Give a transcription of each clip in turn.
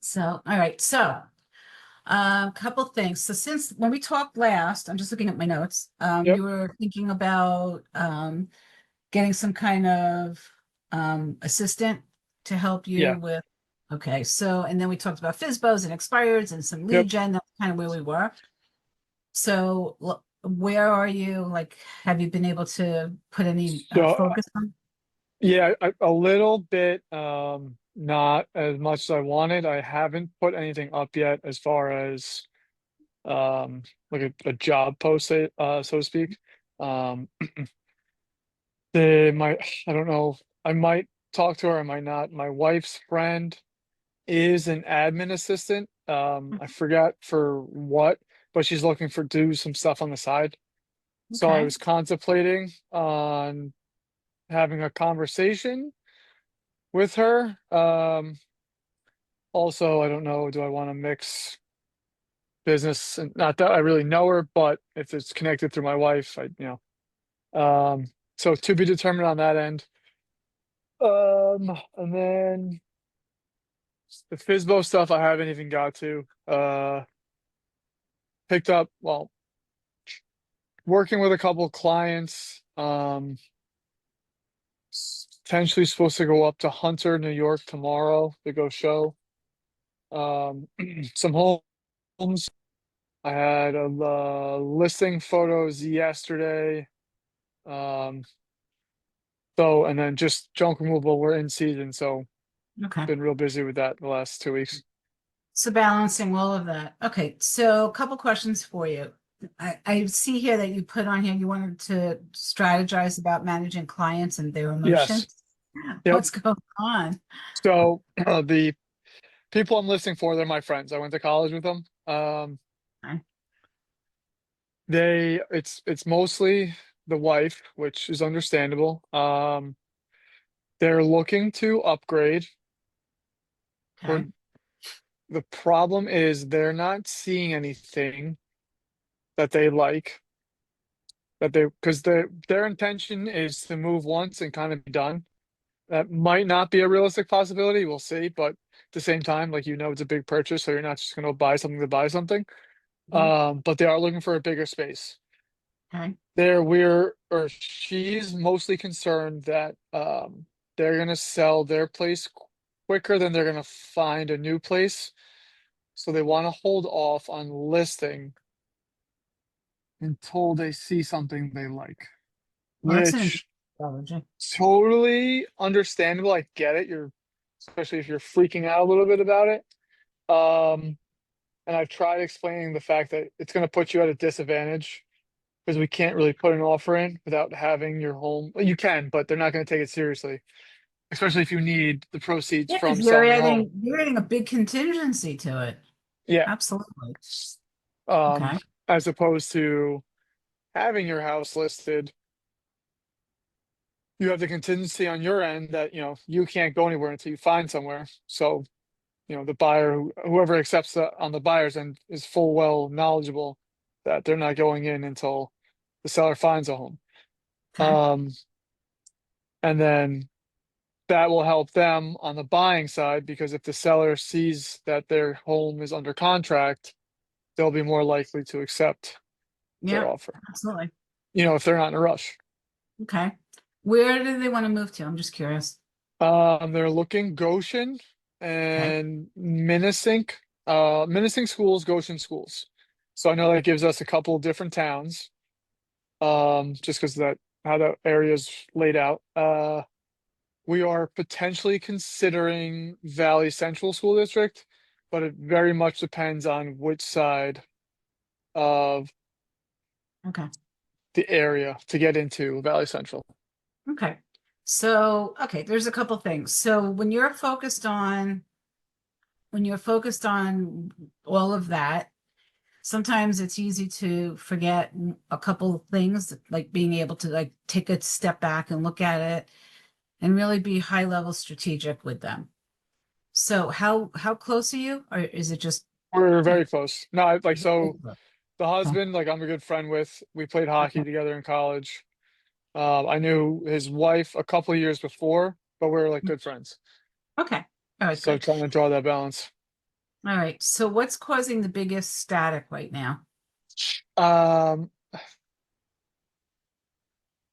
So, all right. So, couple things. So since when we talked last, I'm just looking at my notes. Yep. You were thinking about getting some kind of assistant to help you Yeah. with. Okay. So, and then we talked about FISBOs and expireds and some lead Yep. gen. That's kind of where we were. So, where are you? Like, have you been able to put any So focus on? yeah, a little bit, not as much as I wanted. I haven't put anything up yet as far as like a job post, so to speak. Um, they might, I don't know. I might talk to her, I might not. My wife's friend is an admin assistant. I forgot for what, but she's looking for do some stuff on the side. So I Okay. was contemplating on having a conversation with her. Also, I don't know, do I want to mix business and not that I really know her, but if it's connected through my wife, so to be determined on that end. And then the FISBO stuff I haven't even got to. Picked up, well, working with a couple of clients, potentially supposed to go up to Hunter, New York tomorrow to go show some homes. I had listing photos yesterday. Um, so and then just junk removal. We're in season, so Okay. been real busy with that the last 2 weeks. So balancing all of that. Okay, so a couple questions for you. I see here that you put on here you wanted to strategize about managing clients and their Yes. emotions. Yep. What's going on? So the people I'm listing for, they're my friends. I went to college with them. Okay. It's mostly the wife, which is understandable. They're looking to upgrade. Or Okay. the problem is they're not seeing anything that they like. That they because their intention is to move once and kind of be done. That might not be a realistic possibility. We'll see, but at the same time, like it's a big purchase, so you're not just gonna buy something to buy something. Mhm. But they are looking for a bigger space. Okay. Or she's mostly concerned that they're gonna sell their place quicker than they're gonna find a new place. So they want to hold off on listing until they see something they like, Well, that's an which strategy. totally understandable. I get it. Especially if you're freaking out a little bit about it. Um, and I've tried explaining the fact that it's going to put you at a disadvantage because we can't really put an offer in without having your home. Well, you can, but they're not going to take it seriously, especially if you need the proceeds Yeah, because from selling your home. you're adding a big contingency to it. Yeah. Absolutely. Um, Okay. as opposed to having your house listed, you have the contingency on your end that, you can't go anywhere until you find somewhere. So, the buyer, whoever accepts that on the buyer's end is full well knowledgeable that they're not going in until the seller finds a home. Okay. Um, and then that will help them on the buying side because if the seller sees that their home is under contract, they'll be more likely to accept their Yeah, offer, absolutely. if they're not in a rush. Okay. Where do they want to move to? I'm just curious. They're looking Goshen Okay. and Minnesink, Minnesink schools, Goshen schools. So I know that gives us a couple of different towns, just because of that how that area is laid out. We are potentially considering Valley Central School District, but it very much depends on which side of Okay. the area to get into Valley Central. Okay. So, okay, there's a couple things. So when you're focused on all of that, sometimes it's easy to forget a couple of things, like being able to like take a step back and look at it and really be high level strategic with them. So how close are you? Or is it just We're you very close. No, so know, the okay. husband, like I'm a good friend with, we played hockey Okay. together in college. I knew his wife a couple of years before, but we are like good friends. Okay. All right, So good. trying to draw that balance. All right. So what's causing the biggest static right now? Um,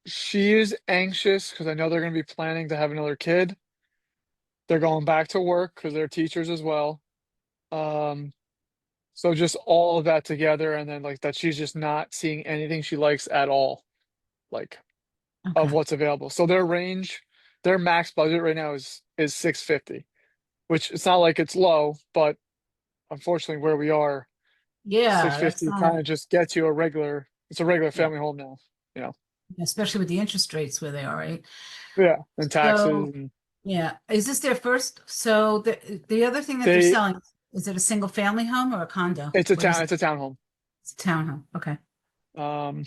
she is anxious because I know they're going to be planning to have another kid. They're going back to work because they're teachers as well. Um, so just all of that together, and then like that she's just not seeing anything she likes at all, like of Okay. what's available. So their range, their max budget right now is 650, which it's not like it's low, but unfortunately where we are, Yeah, that's 650 kind not, of just gets you it's a regular yeah, family home now, you know. especially with the interest rates where they are, right? Yeah, and taxes So, and yeah, is this their first? So the other thing that they're they selling, is it a single family home or a condo? What is it? it's a townhome. It's a townhome. Okay. Um,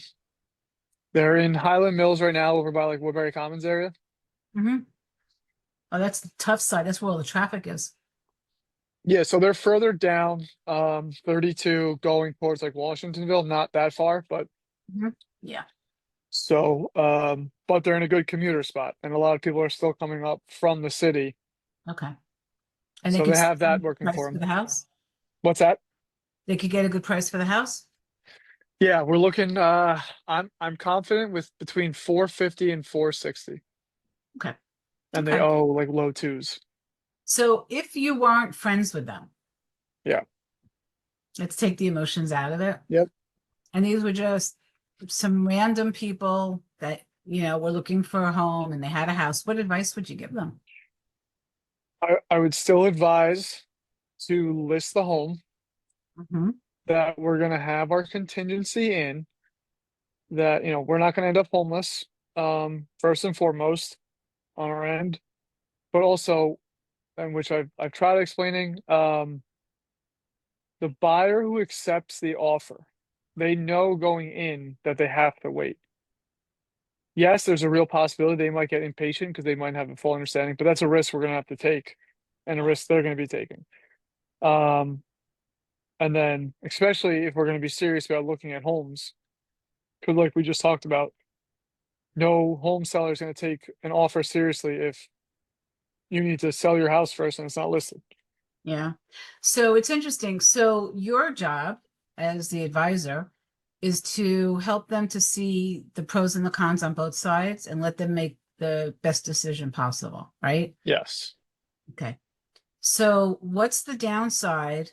they're in Highland Mills right now over by like Woodbury Commons area. Mm-hmm. Oh, that's the tough side. That's where all the traffic is. Yeah, so they're further down, 32 going towards like Washingtonville, not that far, but Mhm. Yeah. so but they're in a good commuter spot and a lot of people are still coming up from the city. Okay. And they So could they s- have that working price for for them. the house. What's that? They could get a good price for the house. Yeah, we're looking I'm confident with between 450 and 460 Okay. and they Okay. owe like low twos. So if you weren't friends with them, Yeah. let's take the emotions out of it. Yep. And these were just some random people that, were looking for a home and they had a house. What advice would you give them? I would still advise to list the home Hmm. that we're gonna have our contingency in that, you know, we're not gonna end up homeless, first and foremost on our end, but also, and which I've tried explaining, the buyer who accepts the offer, they know going in that they have to wait. Yes, there's a real possibility they might get impatient because they might have a full understanding, but that's a risk we're gonna have to take and a risk they're gonna be taking. Um, and then especially if we're gonna be serious about looking at homes, because like we just talked about, no home seller is gonna take an offer seriously if you need to sell your house first and it's not listed. Yeah. So it's interesting. So your job as the advisor is to help them to see the pros and the cons on both sides and let them make the best decision possible, right? Yes. Okay. So what's the downside?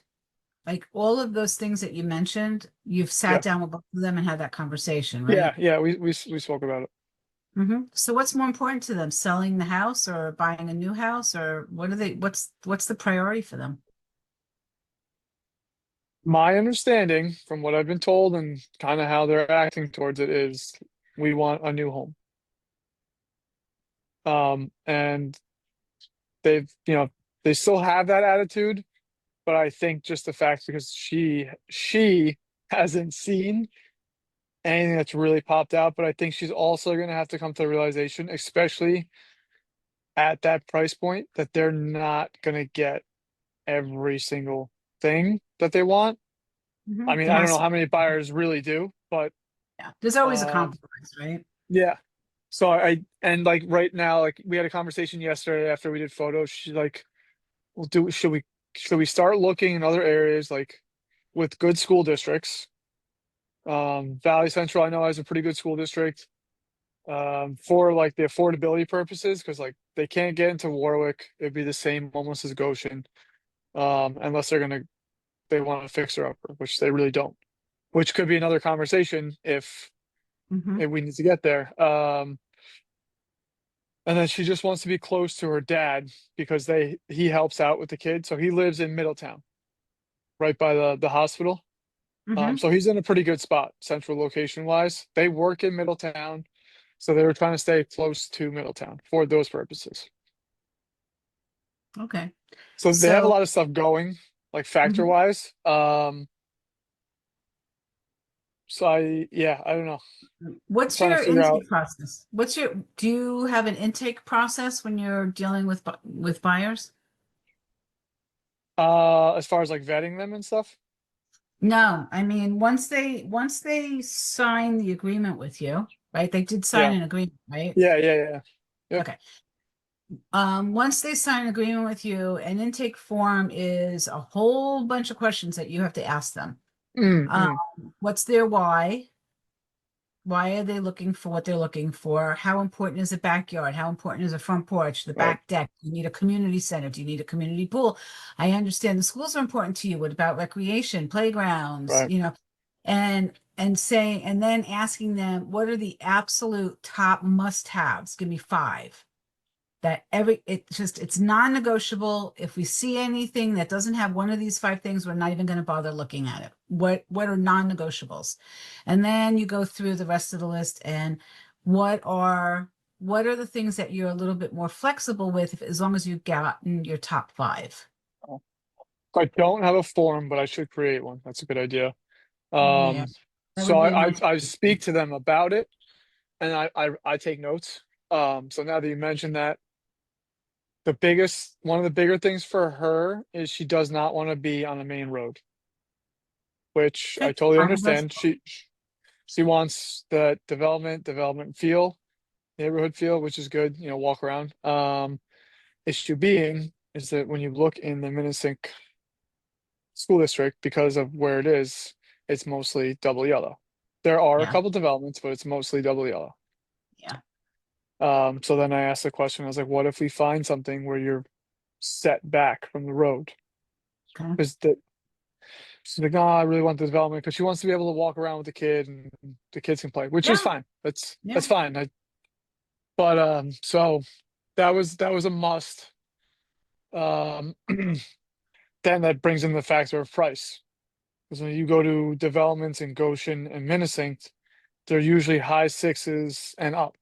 Like all of those things that you mentioned, you've sat Yeah. down with both of them and had that conversation, Yeah. right? Yeah. We spoke about it. So what's more important to them, selling the house or buying a new house, or what's the priority for them? My understanding from what I've been told and kind of how they're acting towards it is we want a new home. And they've, you know, they still have that attitude, but I think just the fact because she hasn't seen anything that's really popped out, but I think she's also gonna have to come to the realization, especially at that price point, that they're not gonna get every single thing that they want. I mean, There I don't has know to, how many buyers really do, but yeah. There's always a um, compromise, right? yeah. So and like right now, like we had a conversation yesterday after we did photos. She's like, "Well, do should we start looking in other areas like with good school districts? Valley Central, I know has a pretty good school district. For like the affordability purposes, because like they can't get into Warwick. It'd be the same almost as Goshen, unless they want to fix her upper, which they really don't. Which could be another conversation Hmm. if we need to get there. And then she just wants to be close to her dad because he helps out with the kid. So he lives in Middletown, right by the hospital. Hmm. So he's in a pretty good spot, central location wise. They work in Middletown, so they were trying to stay close to Middletown for those purposes. Okay. So they have a So, lot of stuff going, like factor mhm. wise. So yeah, I don't know. I'm What's trying to your figure out intake process? Do you have an intake process when you're dealing with buyers? as far as like vetting them and stuff. No, I mean, once they sign the agreement with you, right? They did sign Yeah. an agreement, right? Yeah. Yep. Okay. Once they sign an agreement with you, an intake form is a whole bunch of questions that you have to ask them. Mm, Um, mm, what's their why? Why are they looking for what they're looking for? How important is a backyard? How important is a front porch, the right, back deck? You need a community center. Do you need a community pool? I understand the schools are important to you. What about recreation, playgrounds, right. and saying, and then asking them, what are the absolute top must-haves? Give me five that it's non-negotiable. If we see anything that doesn't have one of these five things, we're not even going to bother looking at it. What are non-negotiables? And then you go through the rest of the list and what are what are the things that you're a little bit more flexible with as long as you've gotten your top five. So I don't have a form, but I should create one. That's a good idea. Yeah, that So would be I my I speak to them about it, and I take notes. So now that you mentioned that, one of the bigger things for her is she does not want to be on a main road, which I okay. totally Fine, that's understand. She wants the development feel, neighborhood feel, which is good, walk around. Issue being is that when you look in the Minnesink school district, because of where it is, it's mostly double yellow. There are a yeah, couple developments, but it's mostly double yellow. yeah. So then I asked the question, I was like, what if we find something where you're set back from the road? Okay. Because she's like, no, I really want the development because she wants to be able to walk around with the kid and the kids can play, which is Yeah, fine. That's yeah. fine. But so that was a must. Um, then that brings in the factor of price. Because when you go to developments in Goshen and Minnesink, they're usually high sixes and up.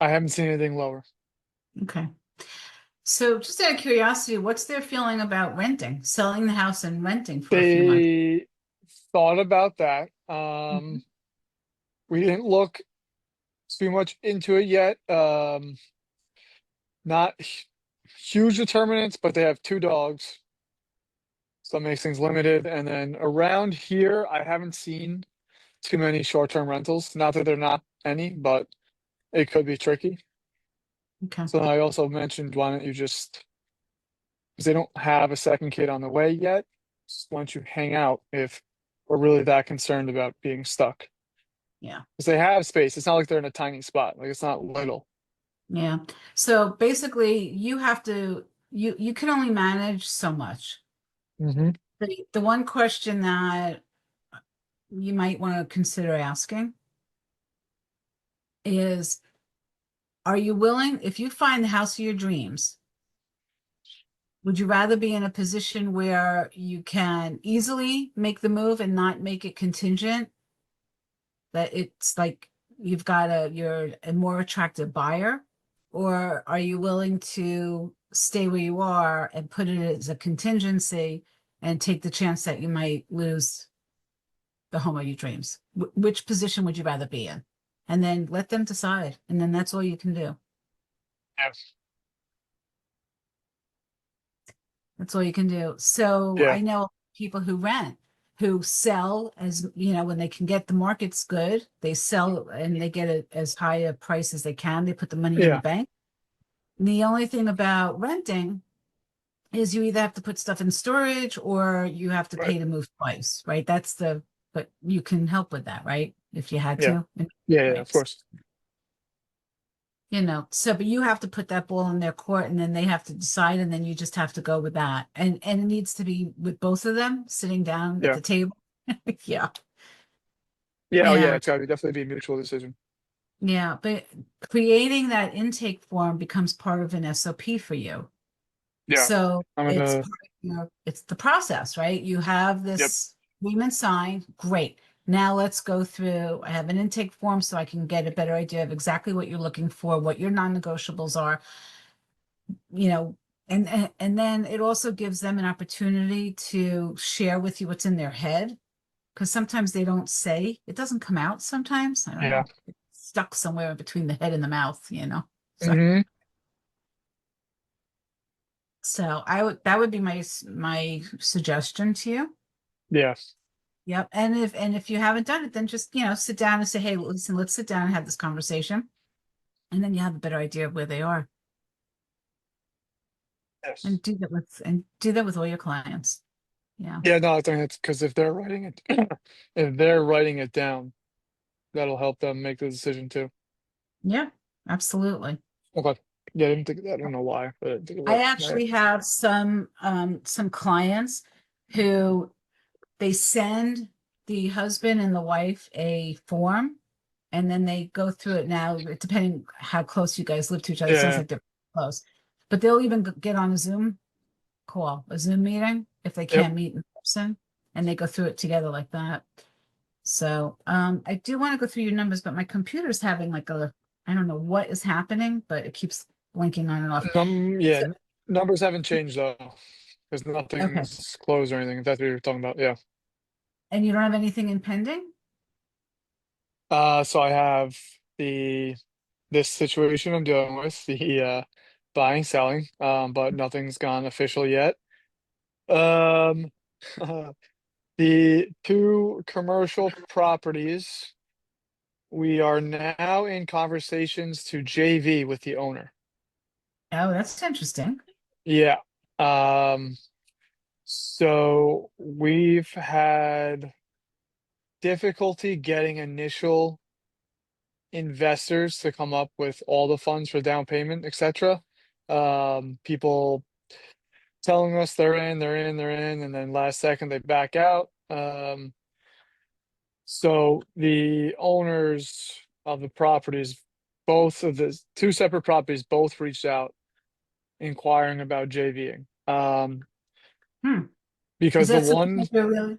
I haven't seen anything lower. Okay. So just out of curiosity, what's their feeling about renting, selling the house and renting for a few months? They thought about that. Mhm. We didn't look too much into it yet. Not huge determinants, but they have two dogs, so that makes things limited. And then around here, I haven't seen too many short-term rentals. Not that they're not any, but it could be tricky. Okay. So I also mentioned, why don't you just, because they don't have a second kid on the way yet, just why don't you hang out if we're really that concerned about being stuck? Yeah. Because they have space. It's not like they're in a tiny spot. Like it's not little. Yeah. So basically you can only manage so much. Hmm. The one question that you might want to consider asking is, are you willing, if you find the house of your dreams, would you rather be in a position where you can easily make the move and not make it contingent? That it's like you're a more attractive buyer, or are you willing to stay where you are and put it as a contingency and take the chance that you might lose the home of your dreams? Which position would you rather be in? And then let them decide, and then that's all you can do. Yes. That's all you can do. So Yeah. I know people who rent, who sell as, when they can get the market's good, they sell and they get it as high a price as they can. They put the money in the Yeah. bank. And the only thing about renting is you either have to put stuff in storage or you have to Right. pay to move twice, right? But you can help with that, right? If you had Yeah. to, Yeah. Yeah. Of right? course. But you have to put that ball in their court and then they have to decide and then you just have to go with that. And it needs to be with both of them sitting down at Yeah. the table. Yeah. Yeah. Oh, yeah. Yeah. It's got to definitely be a mutual decision. Yeah. But creating that intake form becomes part of an SOP for you. Yeah. So I'm it's gonna. part it's the process, right? You have Yep. this agreement signed. Great. Now let's go through. I have an intake form so I can get a better idea of exactly what you're looking for, what your non-negotiables are, you know, and then it also gives them an opportunity to share with you what's in their head because sometimes they don't say, it doesn't come out sometimes. I don't Yeah. know. It's stuck somewhere between the head and the mouth. So Hmm. that would be my suggestion to you. Yeah. Yep. And if you haven't done it, then just, sit down and say, hey, listen, let's sit down and have this conversation. And then you have a better idea of where they are. Yes. And do that with all your clients. Yeah. Yeah, no, I think it's because if they're writing it, if they're writing it down, that'll help them make the decision too. Yeah, absolutely. Okay. Yeah, I didn't think of that. I don't know why, but I didn't think of I that. All right. actually have some clients who they send the husband and the wife a form and then they go through it now, depending how close you guys live to each other. It sounds Yeah. like they're close. But they'll even get on a Zoom call, a Zoom meeting if they Yep. can't meet in person and they go through it together like that. So I do want to go through your numbers, but my computer's having like I don't know what is happening, but it keeps blinking on and off. Yeah, So, numbers haven't changed though, because okay. nothing's closed or anything. If that's what you're talking about, yeah. And you don't have anything in pending? So I have the this situation I'm dealing with, the buying, selling, but nothing's gone official yet. Um, the two commercial properties, we are now in conversations to JV with the owner. Oh, that's interesting. Yeah. Um, so we've had difficulty getting initial investors to come up with all the funds for down payment, etc. People telling us they're in, and then last second they back out. So the owners of the properties, both of the two separate properties, both reached out inquiring about JVing. Hmm. Is Because the that something that one you're really,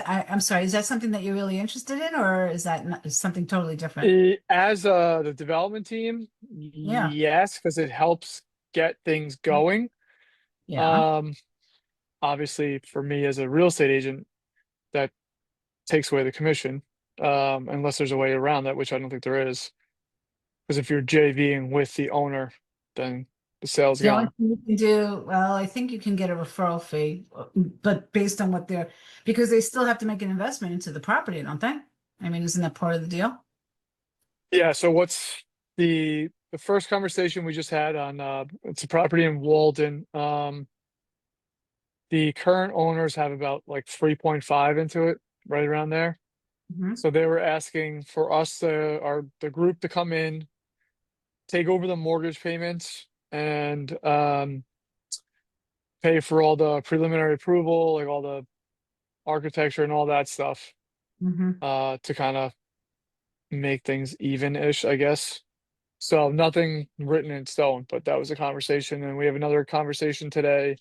I'm sorry, is that something that you're really interested in, or is that is something totally different? as the development team, Yeah. yes, because it helps get things going. Yeah. Um, Obviously for me as a real estate agent, that takes away the commission. Unless there's a way around that, which I don't think there is. Because if you're JVing with the owner, then the sale's The only gone. thing you can do, well, I think you can get a referral fee, but based on what they're, because they still have to make an investment into the property, don't they? I mean, isn't that part of the deal? Yeah, so what's the first conversation we just had on it's a property in Walden. The current owners have about like 3.5 into it, right around there. Mhm. So they were asking for us to the group to come in, take over the mortgage payments and pay for all the preliminary approval, like all the architecture and all that stuff, Mhm. to kind of make things even-ish, I guess. So nothing written in stone, but that was a conversation, and we have another conversation today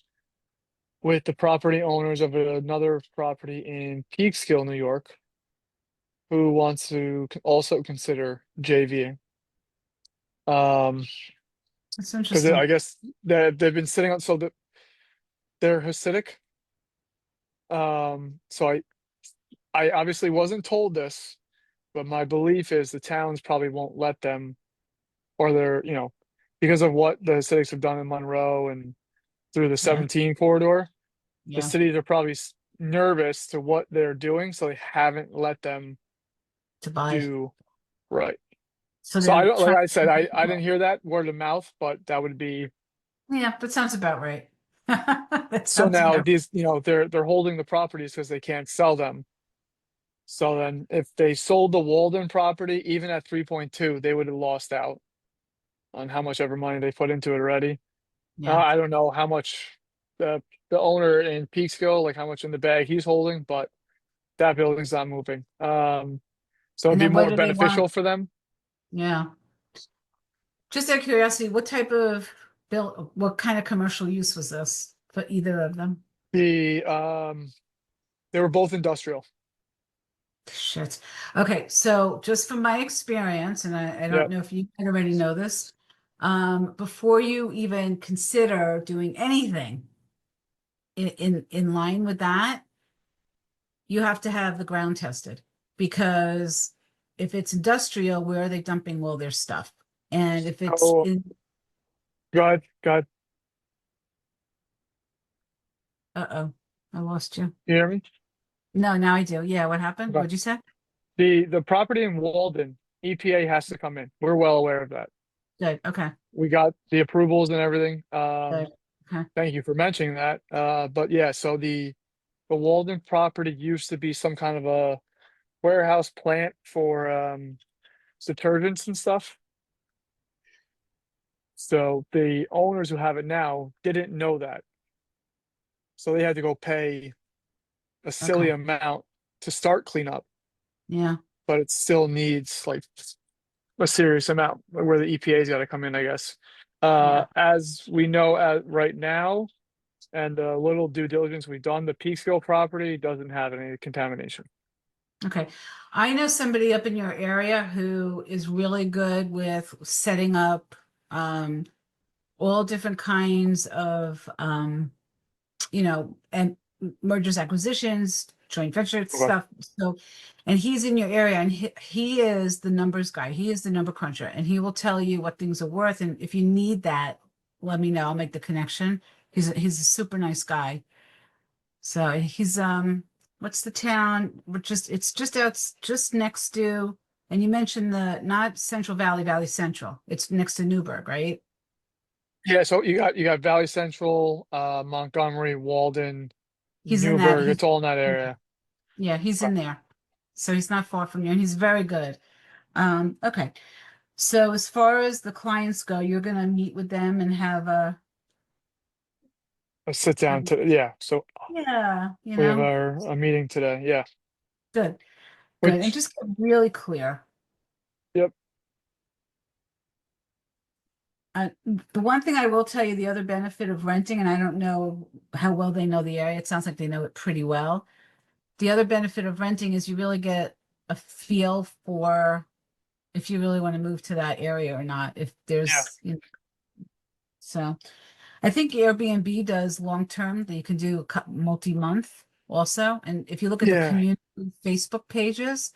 with the property owners of another property in Peekskill, New York, who wants to also consider JVing. Um, That's because interesting. I guess that they've been sitting on, so that they're Hasidic. So I obviously wasn't told this, but my belief is the towns probably won't let them, or they're, because of what the Hasidics have done in Monroe and through the Yeah. 17 corridor, the Yeah. cities are probably nervous to what they're doing, so they haven't let them To buy. do right. So So I they're don't, like trying. I said, I didn't hear that word of mouth, but that would be Yeah, that sounds about right. That so sounds now about. these, they're holding the properties because they can't sell them. So then if they sold the Walden property, even at 3.2, they would have lost out on how much ever money they put into it already. Yeah. I don't know how much the owner in Peekskill, like how much in the bag he's holding, but that building's not moving. So it'd And be then what more do they want? beneficial for them. Yeah. Just out of curiosity, what type of what kind of commercial use was this for either of them? The They were both industrial. Shit. Okay, so just from my experience, and I Yeah. don't know if you already know this, before you even consider doing anything in line with that, you have to have the ground tested because if it's industrial, where are they dumping all their stuff? And if it's Oh, in, God, uh-oh, I lost you. you hear me? No, now I do. Yeah, what happened? Okay. What'd you say? The property in Walden, EPA has to come in. We're well aware of that. Good. Okay. We got the approvals and everything. Good. Okay. Thank you for mentioning that. But yeah, so the Walden property used to be some kind of a warehouse plant for detergents and stuff. So the owners who have it now didn't know that. So they had to go pay a silly Okay. amount to start cleanup, Yeah. but it still needs like a serious amount where the EPA's got to come in, I guess. Yeah. As we know right now, and a little due diligence we've done, the Peekskill property doesn't have any contamination. Okay. I know somebody up in your area who is really good with setting up all different kinds of and mergers, acquisitions, joint venture Okay. stuff. So, and he's in your area, and he is the numbers guy. He is the number cruncher, and he will tell you what things are worth. And if you need that, let me know. I'll make the connection. He's a super nice guy. So he's what's the town? We're just it's just out just next to, and you mentioned the not Central Valley, Valley Central. It's next to Newburgh, right? Yeah, so you got Valley Central, Montgomery, Walden, He's in that. Newburgh. It's all in that area. Yeah, he's Okay. in there. So he's not far from you, and he's very good. Okay. So as far as the clients go, you're gonna meet with them and A sit have down to yeah. So yeah, we have our a meeting today. Yeah. good, good, and Which just get really clear. yep. The one thing I will tell you, the other benefit of renting, and I don't know how well they know the area. It sounds like they know it pretty well. The other benefit of renting is you really get a feel for if you really want to move to that area or not. If Yeah. there's, so I think Airbnb does long term that you can do multi-month also. And if you look at the Yeah. community Facebook pages,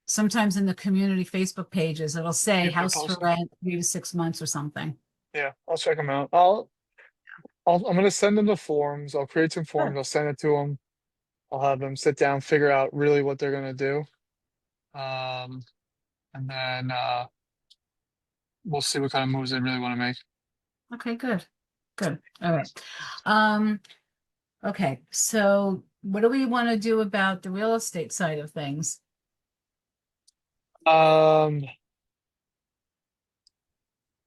sometimes in the community Facebook pages, it'll say Yeah, they're house for posted. rent 3 to 6 months or something. Yeah, I'll check them out. I'm gonna send them the forms. I'll create some forms. Good. I'll send it to them. I'll have them sit down, figure out really what they're gonna do. Um, and then we'll see what kind of moves they really want to make. Okay, good. Good. All right. Um, okay, so what do we want to do about the real estate side of things? Um,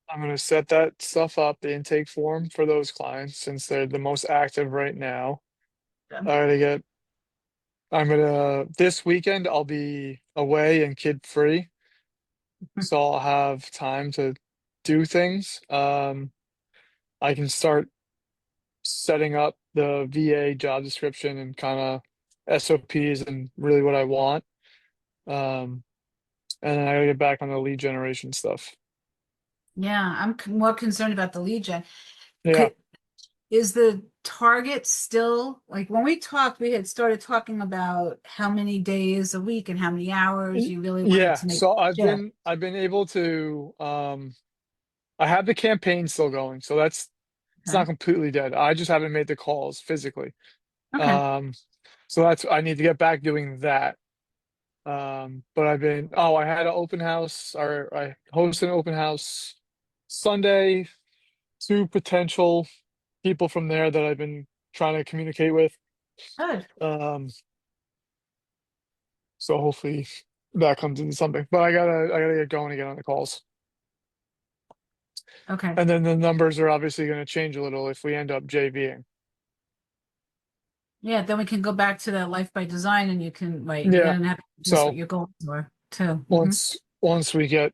I'm gonna set that stuff up, the intake form for those clients since they're the most active right now. Yeah. I gotta get. I'm gonna this weekend. I'll be away and kid free, so I'll have time to do things. I can start setting up the VA job description and kind of SOPs and really what I want. Um, and then I gotta get back on the lead generation stuff. Yeah, I'm more concerned about the lead gen. Yeah. Could, is the target still like when we talked, we had started talking about how many days a week and how many hours you really wanted Yeah. to make So shift. I've been able to I have the campaign still going, so that's it's Okay. not completely dead. I just haven't made the calls physically. Okay. Um, so that's I need to get back doing that. But I had an open house or I hosted an open house Sunday, two potential people from there that I've been trying to communicate with. Good. Um, so hopefully that comes into something. But I gotta get going again on the calls. Okay. And then the numbers are obviously gonna change a little if we end up JVing. Yeah, then we can go back to that life by design and you can, right, you're Yeah. gonna have to list what So your goals are too. once we get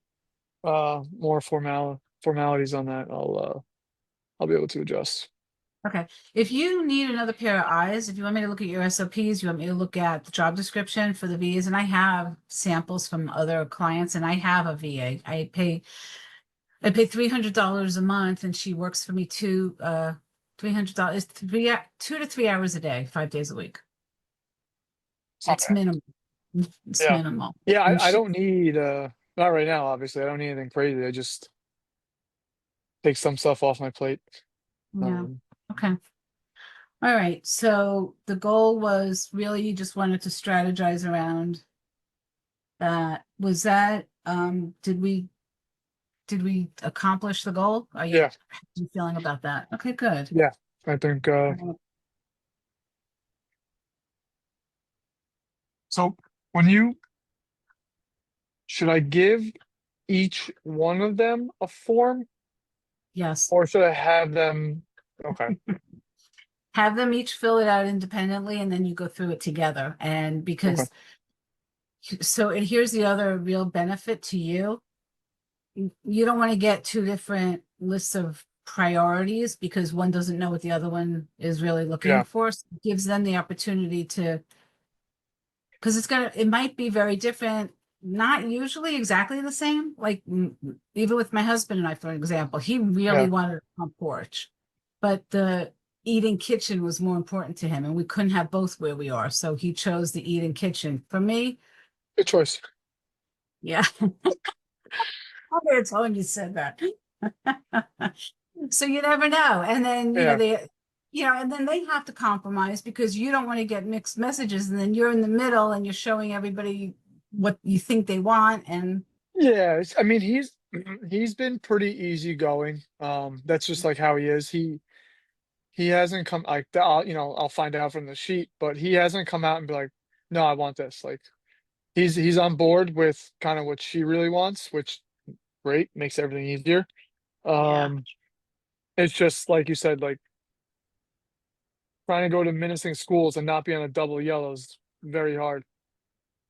more formalities on that, I'll be able to adjust. Okay. If you need another pair of eyes, if you want me to look at your SOPs, you want me to look at the job description for the VAs, and I have samples from other clients, and I have a VA. I pay $300 a month, and she works for me $300, 2 to 3 hours a day, 5 days a week. It's not It's bad. minimal. It's Yeah. minimal. Yeah, And I she, don't need not right now, obviously. I don't need anything crazy. I just take some stuff off my plate. yeah. Um, Okay. All right. So the goal was really you just wanted to strategize around that. Was that, did we did we accomplish the goal? Are Yeah, you feeling about that? Okay, good. yeah. I think so. When you should I give each one of them a form, Yes. or should I have them? Okay, Have them each fill it out independently and then you go through it together. And okay, because, so and here's the other real benefit to you. You don't want to get two different lists of priorities because one doesn't know what the other one is really looking yeah, for. So it gives them the opportunity to, because it might be very different, not usually exactly the same. Like even with my husband and I, for example, he really yeah. wanted a front porch, but the eating kitchen was more important to him, and we couldn't have both where we are. So he chose the eating kitchen. For me, Good choice. yeah. Okay, it's when you said that. So you never know. And then, Yeah, and then they have to compromise because you don't want to get mixed messages. And then you're in the middle and you're showing everybody what you think they want. And yeah. I mean, he's been pretty easygoing. That's just like how he is. He hasn't come like I'll find out from the sheet, but he hasn't come out and be like, no, I want this. Like he's on board with kind of what she really wants, which great, makes everything easier. yeah, Um, it's just like you said, like trying to go to menacing schools and not be on a double yellow is very hard.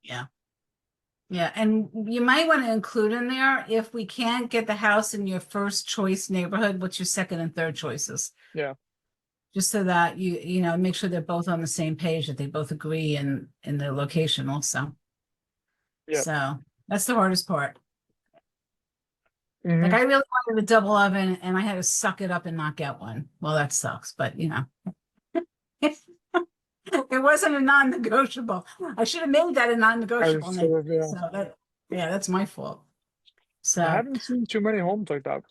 yeah, yeah. And you might want to include in there if we can't get the house in your first choice neighborhood, what's your second and third choices? Yeah, Just so that make sure they're both on the same page, that they both agree in the location also. yeah. So that's the hardest part. Like Hmm. I really wanted a double oven and I had to suck it up and not get one. Well, that sucks, but it wasn't a non-negotiable. I should have made that a I non-negotiable. sort of, yeah. So yeah, that's my fault. I So haven't seen too many homes like that.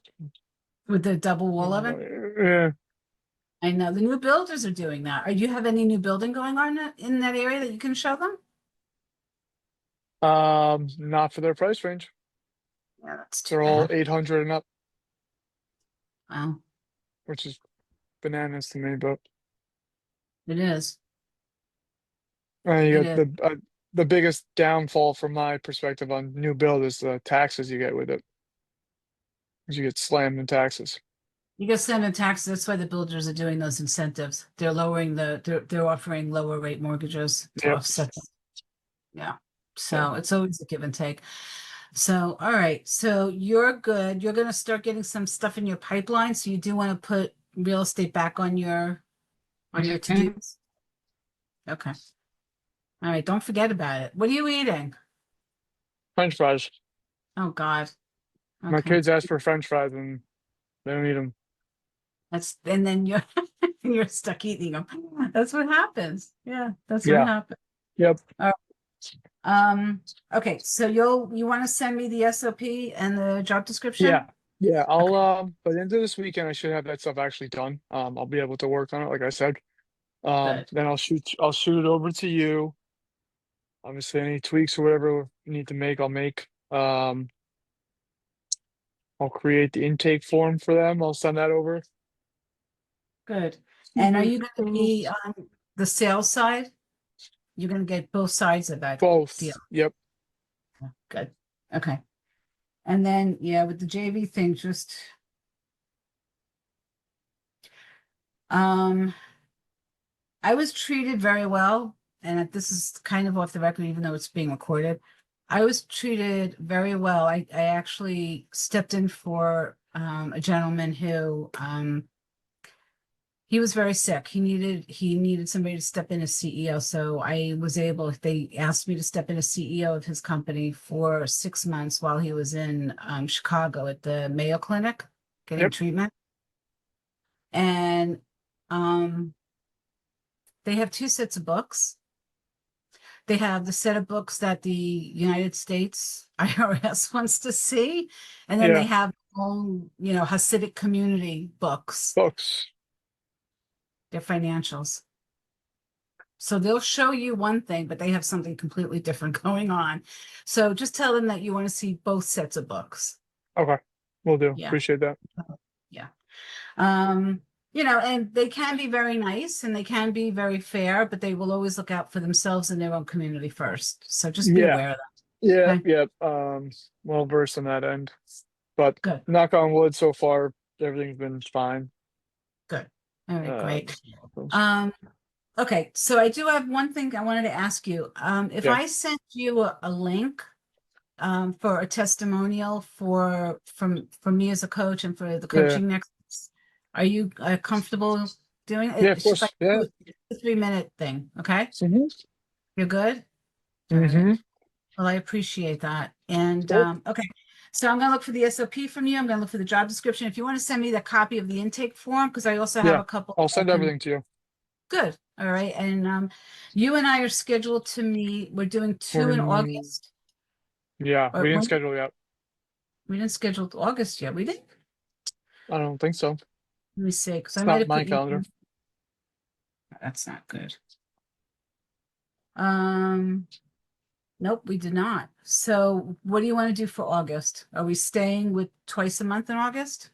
with the double wall But, oven, yeah. I know the new builders are doing that. Are you have any new building going on in that area that you can show them? Not for their price range. Yeah, that's too They're all bad. 800 and up, Well, which is bananas to me. But it is. you It got is. the biggest downfall from my perspective on new build is the taxes you get with it. 'Cause you get slammed in taxes. You get send in taxes. That's why the builders are doing those incentives. They're lowering they're offering lower rate mortgages to Yep. offset them. Yeah. Yeah. So it's always a give and take. So, all right. So you're good. You're going to start getting some stuff in your pipeline. So you do want to put real estate back on your Mhm. to-dos. Okay. All right. Don't forget about it. What are you eating? French fries. Oh God. My Okay. kids ask for French fries and they don't eat them. And then you're you're stuck eating them. That's what happens. Yeah, that's what Yeah. happens. Yep. All right. Okay, so you want to send me the SOP and the job Yeah. description? Yeah. I'll Okay, by the end of this weekend I should have that stuff actually done. I'll be able to work on it, like I said. good. Then I'll shoot it over to you. Obviously any tweaks or whatever you need to make, I'll make. I'll create the intake form for them. I'll send that over. Good. And are you going to be on the sales side? You're going to get both sides of that deal. Both. Yep. Good. Okay. And then, yeah, with the JV thing, um, I was treated very well, and this is kind of off the record, even though it's being recorded. I was treated very well. I actually stepped in for a gentleman who he was very sick. He needed somebody to step in as CEO. So they asked me to step in as CEO of his company for 6 months while he was in Chicago at the Mayo Clinic getting Yep. treatment. And um, they have two sets of books. They have the set of books that the United States IRS wants to see, and then they Yeah. have their own, Hasidic community books, Books. their financials. So they'll show you one thing, but they have something completely different going on. So just tell them that you want to see both sets of books. Okay. Will do. Yeah. Appreciate that. Yeah. You know, and they can be very nice and they can be very fair, but they will always look out for themselves and their own community first. So just be Yeah. aware of Yeah. that. Okay, Yeah. Well versed on that end, but good, knock on wood, so far everything's been fine. good. All right, great. So, Um, okay, so I do have one thing I wanted to ask you. If yeah. I sent you a link for a testimonial from me as a coach and for the Yeah. coaching next, are you comfortable doing it? Yeah. Of It's just course. like Yeah. a 3 minute thing, okay? Mm-hmm. You're good? All right. Mm-hmm. Well, I appreciate that. And Cool. okay, so I'm gonna look for the SOP from you. I'm gonna look for the job description. If you want to send me the copy of the intake form, because I also have Yeah. a couple I'll I send can. everything to you. Good. All right. And you and I are scheduled to meet. We're doing two We're in in, August. yeah. Or We didn't when schedule yet. we didn't schedule August yet. We did. I don't think so. Let me see, because I It's might not have my put you. calendar. That's not good. Um, nope, we did not. So what do you want to do for August? Are we staying with twice a month in August?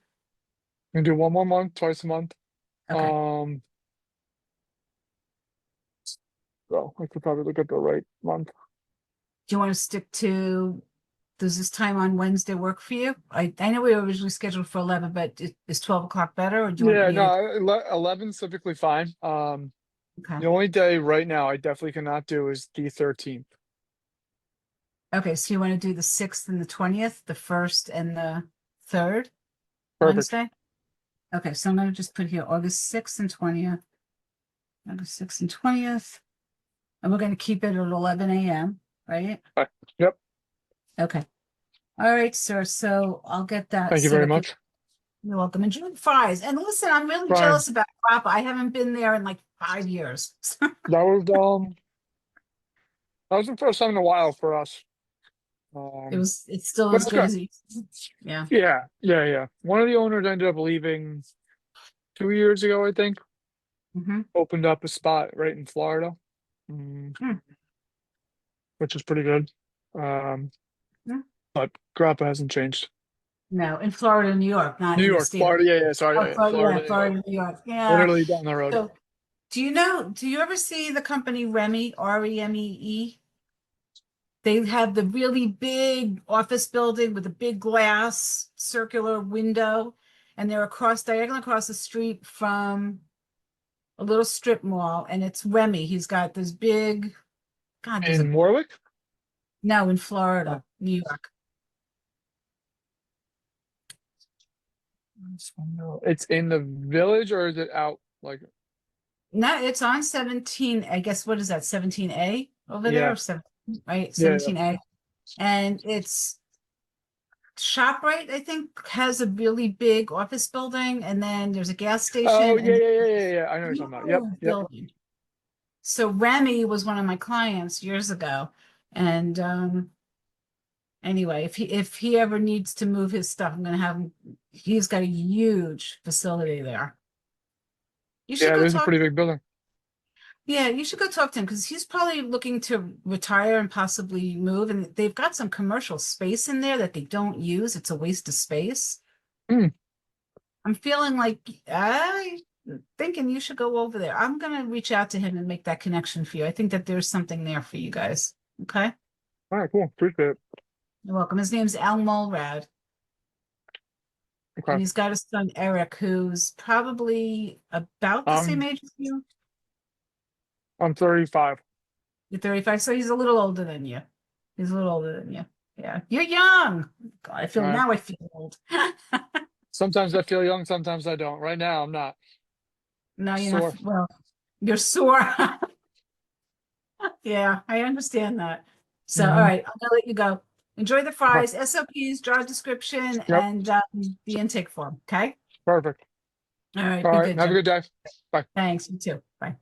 We can do one more month, twice a month. Okay. Well, I could probably look at the right month. Do you want to stick to, does this time on Wednesday work for you? I know we were originally scheduled for 11, but is 12 o'clock better or do you want Yeah, me to? no, 11's typically fine. Okay. The only day right now I definitely cannot do is the 13th. Okay, so you want to do the 6th and the 20th, the 1st and the 3rd Perfect. Wednesday? Okay, so I'm going to just put here August 6th and 20th. August 6th and 20th. And we're going to keep it at 11 a.m., right? Okay. Yep. Okay. All right, sir. So I'll get that Thank you set very up. much. You're welcome. Enjoy the fries. And listen, I'm really Brian, jealous about Papa. I haven't been there in like 5 years. that was that was the first time in a while for us. It's still But as it's good good. as he. Yeah. Yeah, yeah, yeah. One of the owners ended up leaving 2 years ago, I think. Hmm. Opened up a spot right in Florida, mm, which is pretty good. Um, Hmm. but Grappa hasn't changed. No, in Florida, New York, not New in the York, state of. Florida, yeah, yeah, sorry, Oh, yeah, yeah, Florida, yeah, Florida, New York, Florida, New York. Yeah. literally down the road. So, do you ever see the company Remy, Remee? They have the really big office building with a big glass circular window, and they're diagonal across the street from a little strip mall, and it's Remy. He's got this big, God, there's a, In Warwick? no, in Oh, Florida, New York. it's in the village or is it out? Like, No, it's on 17. I guess what is that, 17A over there? yeah, Or 17, right? yeah, yeah. 17A. And it's ShopRite, I think, has a really big office building, and then there's a gas Oh, station yeah, and yeah, yeah, yeah, yeah. I know what you're talking about. Yep, huge yep. building. So Remy was one of my clients years ago. And anyway, if he ever needs to move his stuff, I'm gonna have him, he's got a huge facility there. You should Yeah, go there's a talk. pretty big building. Yeah, you should go talk to him because he's probably looking to retire and possibly move. And they've got some commercial space in there that they don't use. It's a waste of space. Hmm. I'm feeling like I thinking you should go over there. I'm gonna reach out to him and make that connection for you. I think that there's something there for you guys. Okay. All right, cool. Appreciate it. You're welcome. His name's Al Mulrad, and Okay. he's got a son, Eric, who's probably about the same Um, age as you. I'm 35. You're 35, so he's a little older than you. He's a little older than you. Yeah, you're young. God, All right. I feel old. Sometimes I feel young, sometimes I don't. Right now, I'm not. No, you're not. Sore. Well, you're sore. Yeah, I understand that. So, all Hmm. right, I'm gonna let you go. Enjoy the Okay. fries, SOPs, job description, Yep. and the intake form. Okay. Perfect. All right, All be right. good, Have a Jim. good day. Bye. Thanks. You too. Bye.